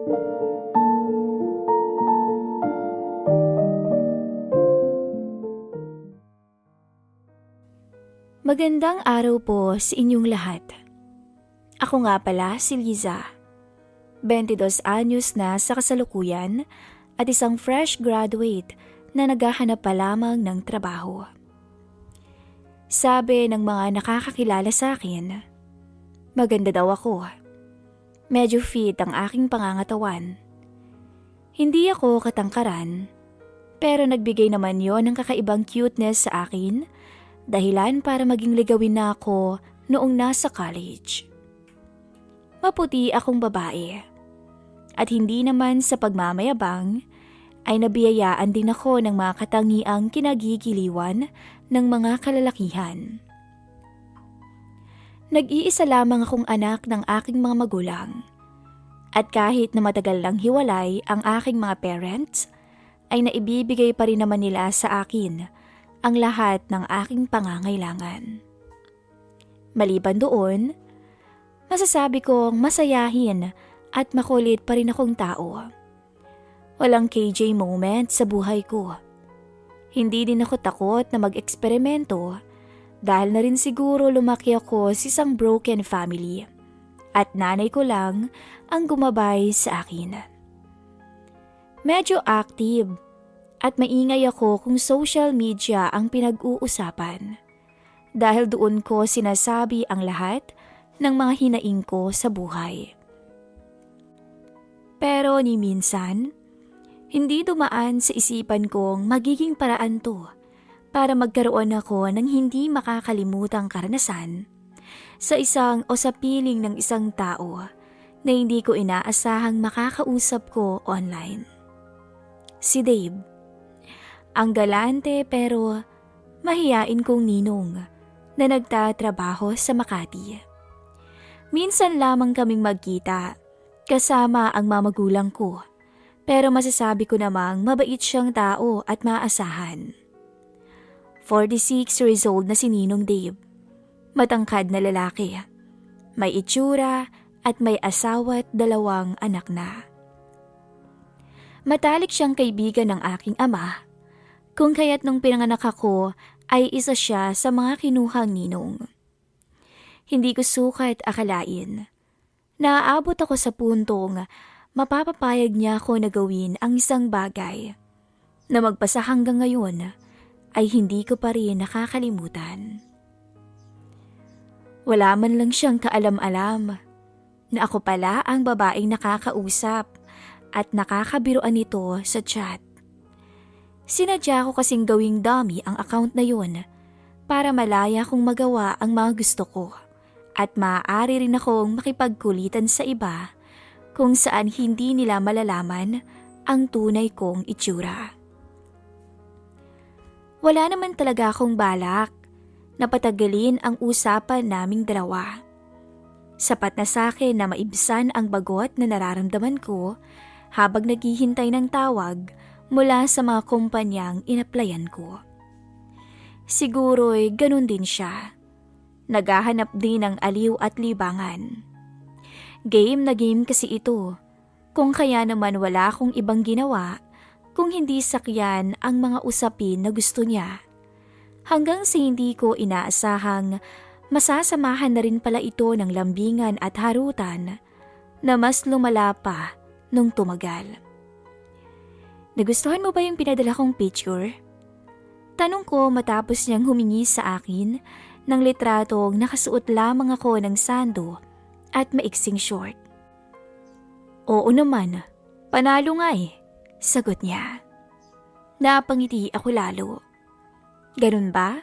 Magandang araw po sa inyong lahat. Ako nga pala si Liza, 22 anyos na sa kasalukuyan at isang fresh graduate na naghahanap pa lamang ng trabaho. Sabi ng mga nakakakilala sa akin, maganda daw ako. Medyo fit ang aking pangangatawan. Hindi ako katangkaran, pero nagbigay naman yon ng kakaibang cuteness sa akin, dahilan para maging ligawin na ako noong nasa college. Maputi akong babae. At hindi naman sa pagmamayabang, ay nabiyayaan din ako ng mga katangiang kinagigiliwan ng mga kalalakihan. Nag-iisa lamang akong anak ng aking mga magulang. At kahit na matagal lang hiwalay ang aking mga parents, ay naibibigay pa rin naman nila sa akin ang lahat ng aking pangangailangan. Maliban doon, masasabi kong masayahin at makulit pa rin akong tao. Walang KJ moment sa buhay ko. Hindi din ako takot na mag-eksperimento dahil na rin siguro lumaki ako sa isang broken family at nanay ko lang ang gumabay sa akin. Medyo active at maingay ako kung social media ang pinag-uusapan dahil doon ko sinasabi ang lahat ng mga hinaing ko sa buhay. Pero ni minsan, hindi dumaan sa isipan kong magiging paraan to para magkaroon ako ng hindi makakalimutang karanasan sa isang o sa piling ng isang tao na hindi ko inaasahang makakausap ko online. Si Dave. Ang galante pero mahiyain kong ninong na nagtatrabaho sa Makati. Minsan lamang kaming magkita kasama ang mamagulang ko, pero masasabi ko namang mabait siyang tao at maasahan. 46 years old na si Ninong Dave. Matangkad na lalaki. May itsura at may asawa at 2 anak na. Matalik siyang kaibigan ng aking ama, kung kaya't nung pinanganak ako ay isa siya sa mga kinuhang ninong. Hindi ko sukat akalain. Naaabot ako sa puntong mapapapayag niya ako na gawin ang isang bagay na magpasa hanggang ngayon ay hindi ko pa rin nakakalimutan. Wala man lang siyang kaalam-alam na ako pala ang babaeng nakakausap at nakakabiruan nito sa chat. Sinadya ko kasing gawing dummy ang account na yun para malaya kong magawa ang mga gusto ko at maaari rin akong makipagkulitan sa iba kung saan hindi nila malalaman ang tunay kong itsura. Wala naman talaga akong balak na patagalin ang usapan naming dalawa. Sapat na sa akin na maibsan ang bagot na nararamdaman ko habang naghihintay ng tawag mula sa mga kumpanyang inaplayan ko. Siguro'y ganun din siya. Naghahanap din ng aliw at libangan. Game na game kasi ito, kung kaya naman wala akong ibang ginawa kung hindi sakyan ang mga usapin na gusto niya. Hanggang sa hindi ko inaasahang masasamahan na rin pala ito ng lambingan at harutan na mas lumala pa nung tumagal. Nagustuhan mo ba yung pinadala kong picture? Tanong ko matapos niyang humingi sa akin ng litratong nakasuot lamang ako ng sando at maiksing short. Oo naman, panalo nga eh, sagot niya. Napangiti ako lalo. Ganun ba?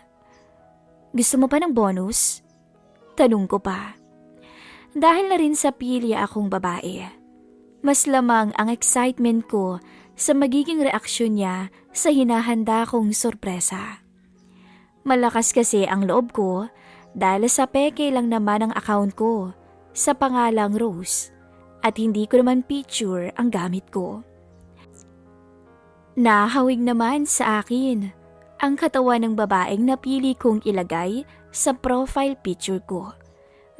Gusto mo pa ng bonus? Tanong ko pa. Dahil na rin sa pilya akong babae, mas lamang ang excitement ko sa magiging reaksyon niya sa hinahanda kong sorpresa. Malakas kasi ang loob ko dahil sa peke lang naman ang account ko sa pangalang Rose at hindi ko naman picture ang gamit ko. Nahawig naman sa akin ang katawan ng babaeng napili kong ilagay sa profile picture ko.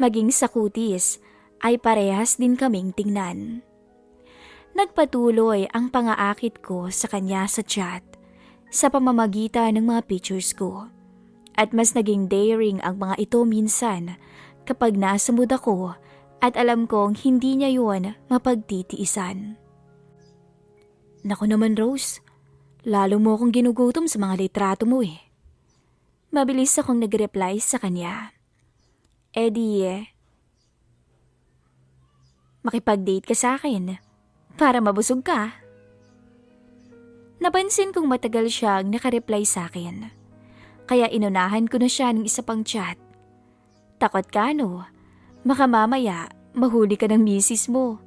Maging sa kutis ay parehas din kaming tingnan. Nagpatuloy ang pangaakit ko sa kanya sa chat sa pamamagitan ng mga pictures ko. At mas naging daring ang mga ito minsan kapag nasa mood ako at alam kong hindi niya yun mapagtitiisan. Naku naman Rose, lalo mo akong ginugutom sa mga litrato mo eh. Mabilis akong nag-reply sa kanya. Makipag-date ka sa akin para mabusog ka. Napansin kong matagal siyang nakareply sa akin. Kaya inunahan ko na siya ng isa pang chat. Takot ka no? Baka mamaya mahuli ka ng misis mo.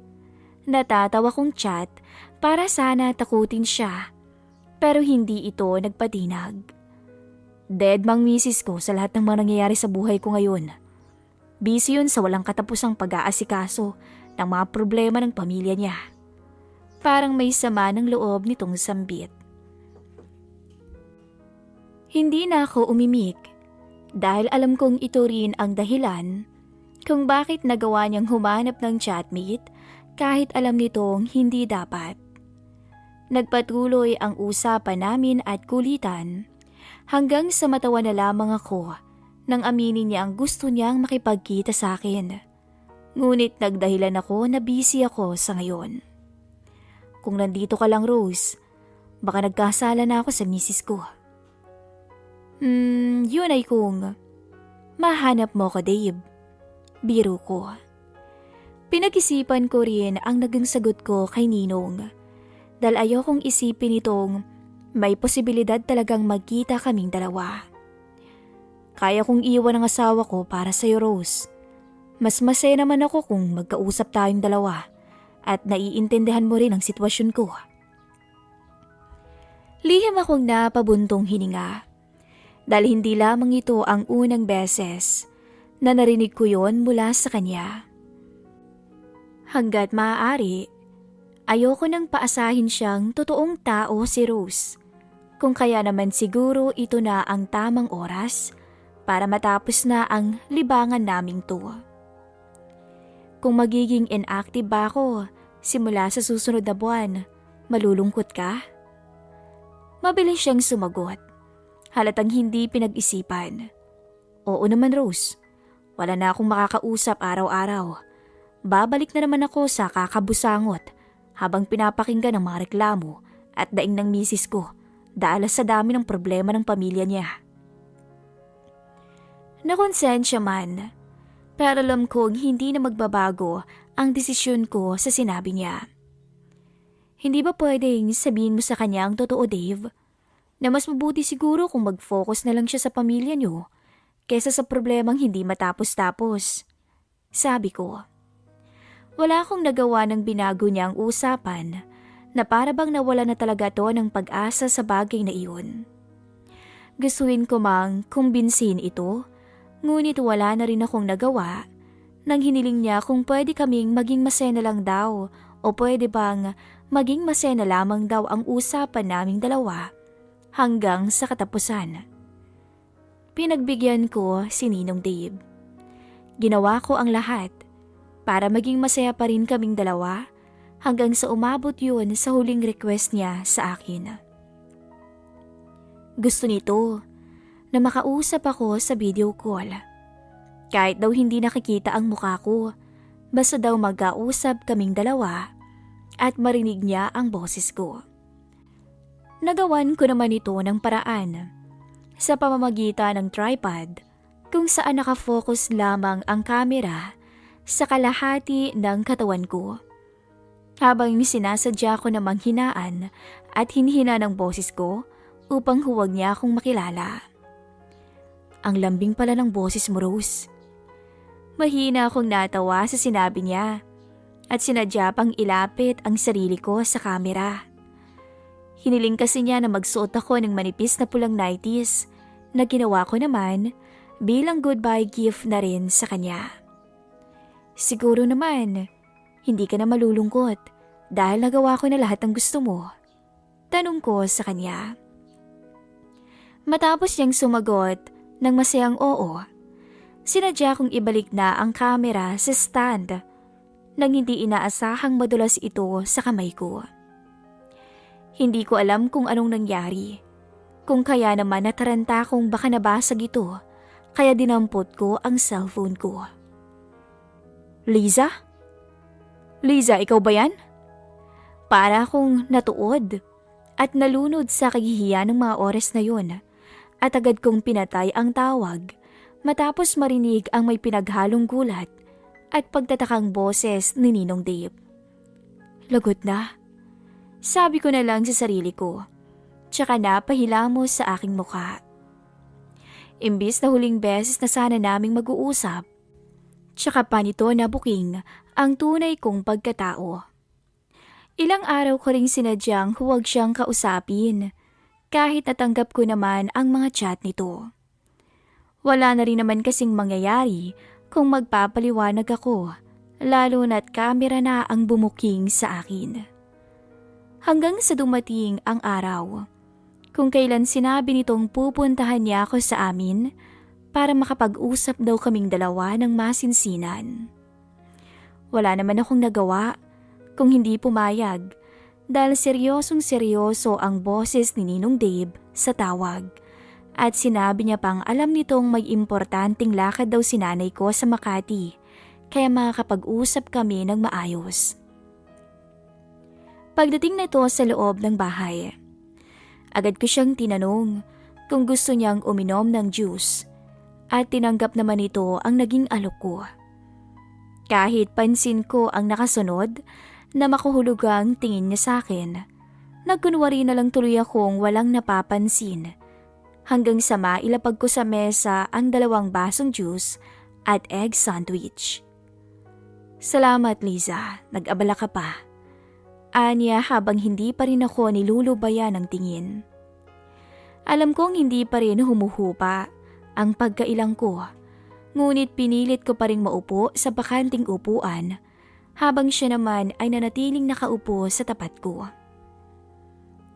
Natatawa kong chat para sana takutin siya. Pero hindi ito nagpatinag. Dead mang misis ko sa lahat ng mga nangyayari sa buhay ko ngayon. Busy yun sa walang katapusang pag-aasikaso ng mga problema ng pamilya niya. Parang may sama ng loob nitong sambit. Hindi na ako umimik dahil alam kong ito rin ang dahilan kung bakit nagawa niyang humanap ng chatmate kahit alam nitong hindi dapat. Nagpatuloy ang usapan namin at kulitan hanggang sa matawa na lamang ako nang aminin niya ang gusto niyang makipagkita sa akin. Ngunit nagdahilan ako na busy ako sa ngayon. Kung nandito ka lang Rose, baka nagkasala na ako sa misis ko. Yun ay kung mahanap mo ko Dave. Biro ko. Pinag-isipan ko rin ang naging sagot ko kay Ninong. Dahil ayokong isipin itong may posibilidad talagang magkita kaming dalawa. Kaya kong iwan ang asawa ko para sa'yo Rose. Mas masaya naman ako kung magkausap tayong dalawa at naiintindihan mo rin ang sitwasyon ko. Lihim akong napabuntong hininga. Dahil hindi lamang ito ang unang beses na narinig ko yon mula sa kanya. Hanggat maaari, ayoko nang paasahin siyang totoong tao si Rose. Kung kaya naman siguro ito na ang tamang oras para matapos na ang libangan naming to. Kung magiging inactive ba ako simula sa susunod na buwan, malulungkot ka? Mabilis siyang sumagot. Halatang hindi pinag-isipan. Oo naman Rose, wala na akong makakausap araw-araw. Babalik na naman ako sa kakabusangot habang pinapakinggan ang mga reklamo at daing ng misis ko dahil sa dami ng problema ng pamilya niya. Nakonsensya man, pero alam kong hindi na magbabago ang desisyon ko sa sinabi niya. Hindi ba pwedeng sabihin mo sa kanya ang totoo Dave? Na mas mabuti siguro kung mag-focus na lang siya sa pamilya niyo kesa sa problemang hindi matapos-tapos. Sabi ko. Wala akong nagawa ng binago niya ang usapan na para bang nawala na talaga to ng pag-asa sa bagay na iyon. Gustuin ko mang kumbinsin ito, ngunit wala na rin akong nagawa nang hiniling niya kung pwede kaming maging masaya na lang daw o pwede bang maging masaya na lamang daw ang usapan naming dalawa. Hanggang sa katapusan. Pinagbigyan ko si Ninong Dave. Ginawa ko ang lahat para maging masaya pa rin kaming dalawa hanggang sa umabot yun sa huling request niya sa akin. Gusto nito na makausap ako sa video call. Kahit daw hindi nakikita ang mukha ko, basta daw magkausap kaming dalawa at marinig niya ang boses ko. Nagawan ko naman ito ng paraan sa pamamagitan ng tripod kung saan nakafocus lamang ang kamera sa kalahati ng katawan ko. Habang sinasadya ko namang hinaan at hinhina ng boses ko upang huwag niya akong makilala. Ang lambing pala ng boses mo Rose. Mahina akong natawa sa sinabi niya at sinadya pang ilapit ang sarili ko sa kamera. Hiniling kasi niya na magsuot ako ng manipis na pulang nighties na ginawa ko naman bilang goodbye gift na rin sa kanya. Siguro naman, hindi ka na malulungkot dahil nagawa ko na lahat ng gusto mo. Tanong ko sa kanya. Matapos niyang sumagot ng masayang oo, sinadya kong ibalik na ang kamera sa stand. nang hindi inaasahang madulas ito sa kamay ko. Hindi ko alam kung anong nangyari. Kung kaya naman nataranta kong baka nabasag ito, kaya dinampot ko ang cellphone ko. Liza? Liza, ikaw ba yan? Para akong natuod at nalunod sa kahihiyan ng mga oras na yun at agad kong pinatay ang tawag matapos marinig ang may pinaghalong gulat at pagtatakang boses ni Ninong Dave. Lagot na. Sabi ko na lang sa sarili ko, tsaka napahilamos sa aking mukha. Imbis na huling beses na sana naming mag-uusap, tsaka pa nito nabuking ang tunay kong pagkatao. Ilang araw ko ring sinadyang huwag siyang kausapin, kahit natanggap ko naman ang mga chat nito. Wala na rin naman kasing mangyayari kung magpapaliwanag ako, lalo na't kamera na ang bumuking sa akin. Hanggang sa dumating ang araw, kung kailan sinabi nitong pupuntahan niya ako sa amin para makapag-usap daw kaming dalawa ng masinsinan. Wala naman akong nagawa kung hindi pumayag dahil seryosong-seryoso ang boses ni Ninong Dave sa tawag. At sinabi niya pang alam nitong may importanteng lakad daw si nanay ko sa Makati, kaya makakapag-usap kami ng maayos. Pagdating nito sa loob ng bahay, agad ko siyang tinanong kung gusto niyang uminom ng juice at tinanggap naman ito ang naging alok ko. Kahit pansin ko ang nakasunod na makuhulugang tingin niya sa akin, nagkunwari na lang tuloy akong walang napapansin. Hanggang sa mailapag ko sa mesa ang 2 basong juice at egg sandwich. Salamat, Liza. Nag-abala ka pa. Anya habang hindi pa rin ako nilulubayan ng tingin. Alam kong hindi pa rin humuhupa ang pagkailang ko, ngunit pinilit ko pa rin maupo sa bakanting upuan habang siya naman ay nanatiling nakaupo sa tapat ko.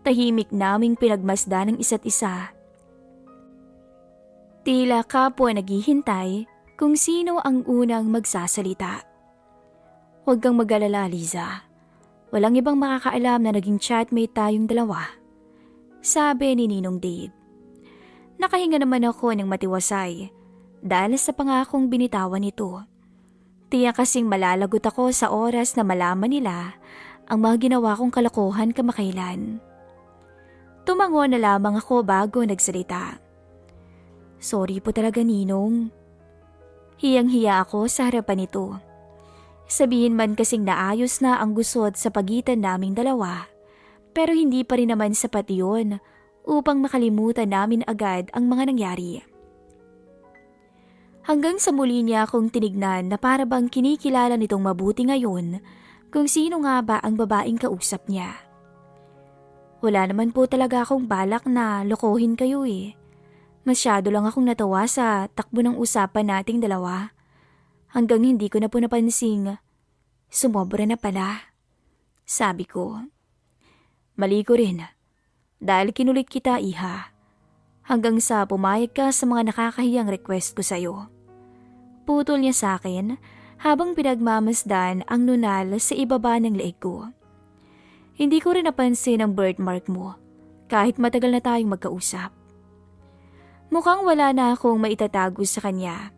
Tahimik naming pinagmasdan ng isa't isa. Tila kapwa naghihintay kung sino ang unang magsasalita. Huwag kang mag-alala, Liza. Walang ibang makakaalam na naging chatmate tayong dalawa. Sabi ni Ninong Dave. Nakahinga naman ako ng matiwasay dahil sa pangakong binitawan nito. Tiyak kasing malalagot ako sa oras na malaman nila ang mga ginawa kong kalokohan kamakailan. Tumango na lamang ako bago nagsalita. Sorry po talaga, Ninong. Hiyang-hiya ako sa harapan nito. Sabihin man kasing naayos na ang gusot sa pagitan naming dalawa, pero hindi pa rin naman sapat yun upang makalimutan namin agad ang mga nangyari. Hanggang sa muli niya akong tinignan na para bang kinikilala nitong mabuti ngayon kung sino nga ba ang babaeng kausap niya. Wala naman po talaga akong balak na lokohin kayo eh. Masyado lang akong natawa sa takbo ng usapan nating dalawa. Hanggang hindi ko na po napansing, sumobra na pala. Sabi ko. Mali ko rin. Dahil kinulit kita, iha. Hanggang sa pumayag ka sa mga nakakahiyang request ko sa'yo. Putol niya sa akin habang pinagmamasdan ang nunal sa ibaba ng leeg ko. Hindi ko rin napansin ang birthmark mo kahit matagal na tayong magkausap. Mukhang wala na akong maitatago sa kanya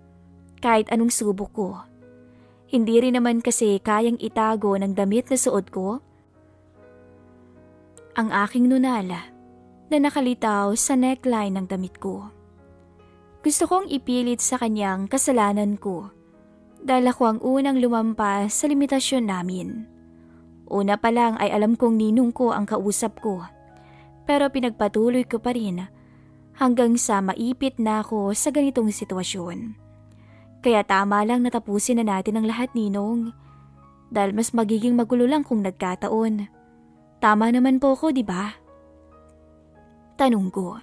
kahit anong subok ko. Hindi rin naman kasi kayang itago ng damit na suot ko ang aking nunal na nakalitaw sa neckline ng damit ko. Gusto kong ipilit sa kanyang kasalanan ko dahil ako ang unang lumampas sa limitasyon namin. Una pa lang ay alam kong ninong ko ang kausap ko, pero pinagpatuloy ko pa rin hanggang sa maipit na ako sa ganitong sitwasyon. Kaya tama lang natapusin na natin ang lahat, Ninong. Dahil mas magiging magulo lang kung nagkataon. Tama naman po ko, di ba? Tanong ko.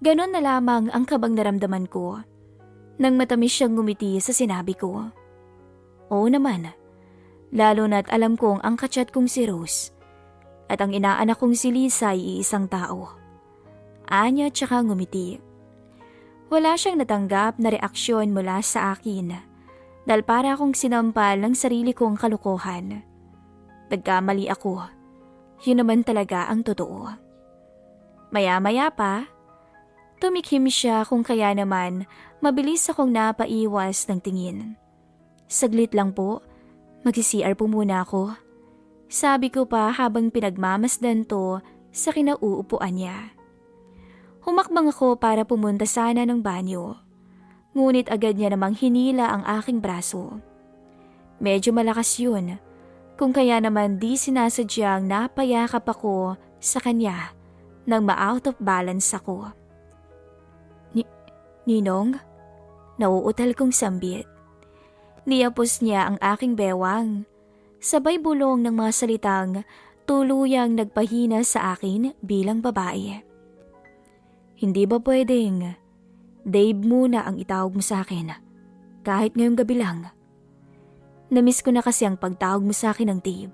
Ganon na lamang ang kabang naramdaman ko nang matamis siyang ngumiti sa sinabi ko. Oo naman. Lalo na't alam kong ang kachat kong si Rose at ang inaanak kong si Lisa ay isang tao. Anya tsaka ngumiti. Wala siyang natanggap na reaksyon mula sa akin dahil para akong sinampal ng sarili kong kalokohan. Nagkamali ako. Yun naman talaga ang totoo. Maya-maya pa, tumikhim siya kung kaya naman mabilis akong napaiwas ng tingin. Saglit lang po, mag-CR po muna ako. Sabi ko pa habang pinagmamasdan to sa kinauupuan niya. Humakbang ako para pumunta sana ng banyo. Ngunit agad niya namang hinila ang aking braso. Medyo malakas yun, kung kaya naman di sinasadyang napayakap ako sa kanya nang ma-out of balance ako. Ninong? Nauutal kong sambit. Niyapos niya ang aking bewang. Sabay bulong ng mga salitang tuluyang nagpahina sa akin bilang babae. Hindi ba pwedeng Dave muna ang itawag mo sa akin, kahit ngayong gabi lang? Namiss ko na kasi ang pagtawag mo sa akin ng Dave.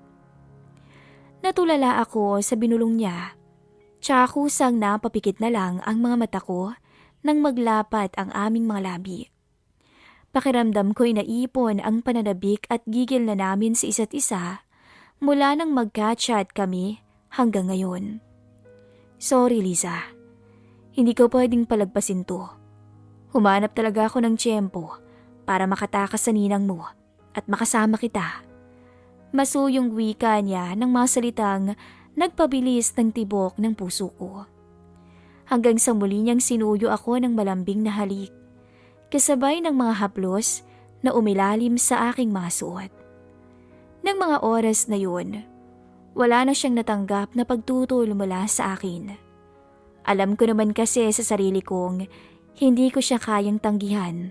Natulala ako sa binulong niya, tsaka kusang napapikit na lang ang mga mata ko nang maglapat ang aming mga labi. Pakiramdam ko'y naipon ang pananabik at gigil na namin sa isa't isa mula nang magka-chat kami hanggang ngayon. Sorry, Liza. Hindi ko pwedeng palagpasin to. Humanap talaga ako ng tiyempo para makatakas sa ninang mo at makasama kita. Masuyong wika niya ng mga salitang nagpabilis ng tibok ng puso ko. Hanggang sa muli niyang sinuyo ako ng malambing na halik, kasabay ng mga haplos na umilalim sa aking mga suot. Nang mga oras na yun, wala na siyang natanggap na pagtutol mula sa akin. Alam ko naman kasi sa sarili kong hindi ko siya kayang tanggihan.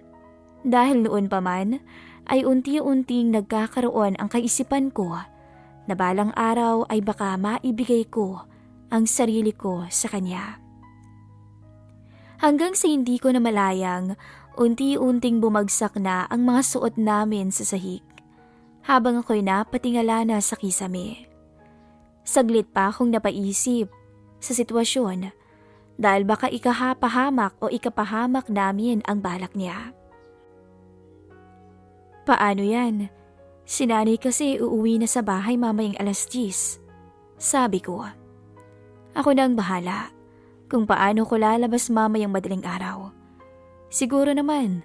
Dahil noon pa man ay unti-unting nagkakaroon ang kaisipan ko na balang araw ay baka maibigay ko ang sarili ko sa kanya. Hanggang sa hindi ko na malayang, unti-unting bumagsak na ang mga suot namin sa sahig, habang ako'y napatingala na sa kisame. Saglit pa akong napaisip sa sitwasyon dahil baka ikahapahamak o ikapahamak namin ang balak niya. Paano yan? Si nanay kasi uuwi na sa bahay mamayang 10:00. Sabi ko. Ako na ang bahala kung paano ko lalabas mamayang madaling araw. Siguro naman,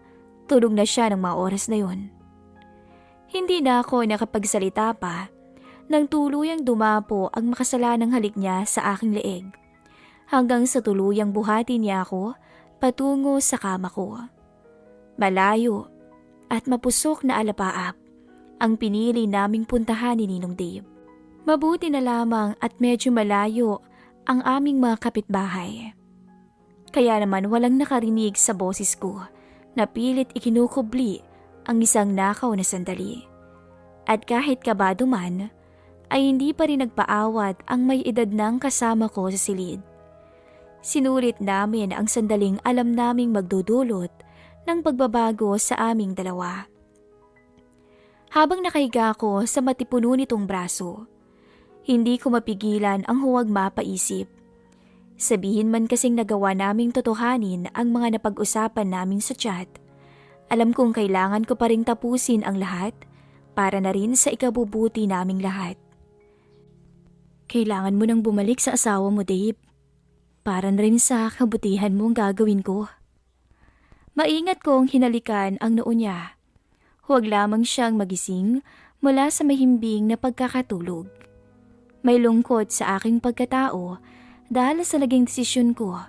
tulog na siya ng mga oras na yun. Hindi na ako nakapagsalita pa nang tuluyang dumapo ang makasalanang halik niya sa aking leeg, hanggang sa tuluyang buhati niya ako patungo sa kama ko. Malayo at mapusok na alapaap ang pinili naming puntahan ni Ninong Dave. Mabuti na lamang at medyo malayo ang aming mga kapitbahay. Kaya naman walang nakarinig sa boses ko na pilit ikinukubli ang isang nakaw na sandali. At kahit kabado man, ay hindi pa rin nagpaawat ang may edad ng kasama ko sa silid. Sinulit namin ang sandaling alam naming magdudulot ng pagbabago sa aming dalawa. Habang nakahiga ko sa matipuno nitong braso, hindi ko mapigilan ang huwag mapaisip. Sabihin man kasing nagawa naming totohanin ang mga napag-usapan naming sa chat, alam kong kailangan ko pa ring tapusin ang lahat para na rin sa ikabubuti naming lahat. Kailangan mo nang bumalik sa asawa mo, Dave. Para na rin sa kabutihan mo ang gagawin ko. Maingat kong hinalikan ang noo niya. Huwag lamang siyang magising mula sa mahimbing na pagkakatulog. May lungkot sa aking pagkatao dahil sa naging desisyon ko,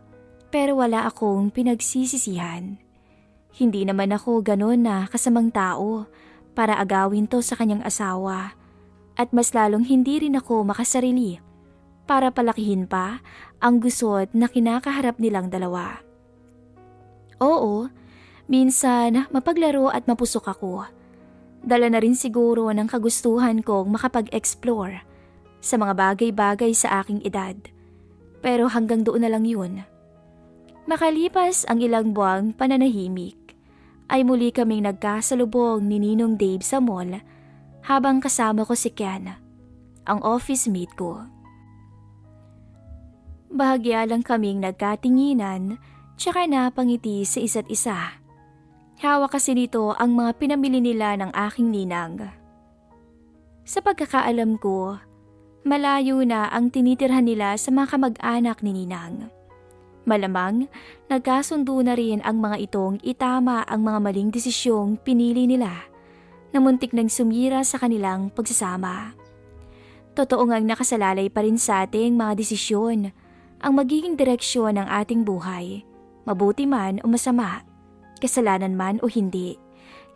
pero wala akong pinagsisisihan. Hindi naman ako ganon na kasamang tao para agawin to sa kanyang asawa, at mas lalong hindi rin ako makasarili para palakihin pa ang gusot na kinakaharap nilang dalawa. Oo, minsan mapaglaro at mapusok ako. Dala na rin siguro ng kagustuhan kong makapag-explore sa mga bagay-bagay sa aking edad. Pero hanggang doon na lang yun. Makalipas ang ilang buwang pananahimik, ay muli kaming nagkasalubong ni Ninong Dave sa mall habang kasama ko si Ken, ang office mate ko. Bahagya lang kaming nagkatinginan tsaka napangiti sa isa't isa. Hawak kasi nito ang mga pinamili nila ng aking ninang. Sa pagkakaalam ko, malayo na ang tinitirhan nila sa mga kamag-anak ni Ninang. Malamang, nagkasundo na rin ang mga itong itama ang mga maling desisyong pinili nila na muntik nang sumira sa kanilang pagsasama. Totoo ngang nakasalalay pa rin sa ating mga desisyon ang magiging direksyon ng ating buhay, mabuti man o masama, kasalanan man o hindi.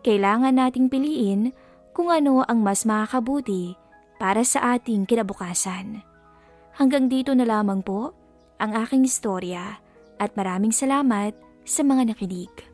Kailangan nating piliin kung ano ang mas makakabuti para sa ating kinabukasan. Hanggang dito na lamang po ang aking istorya at maraming salamat sa mga nakinig.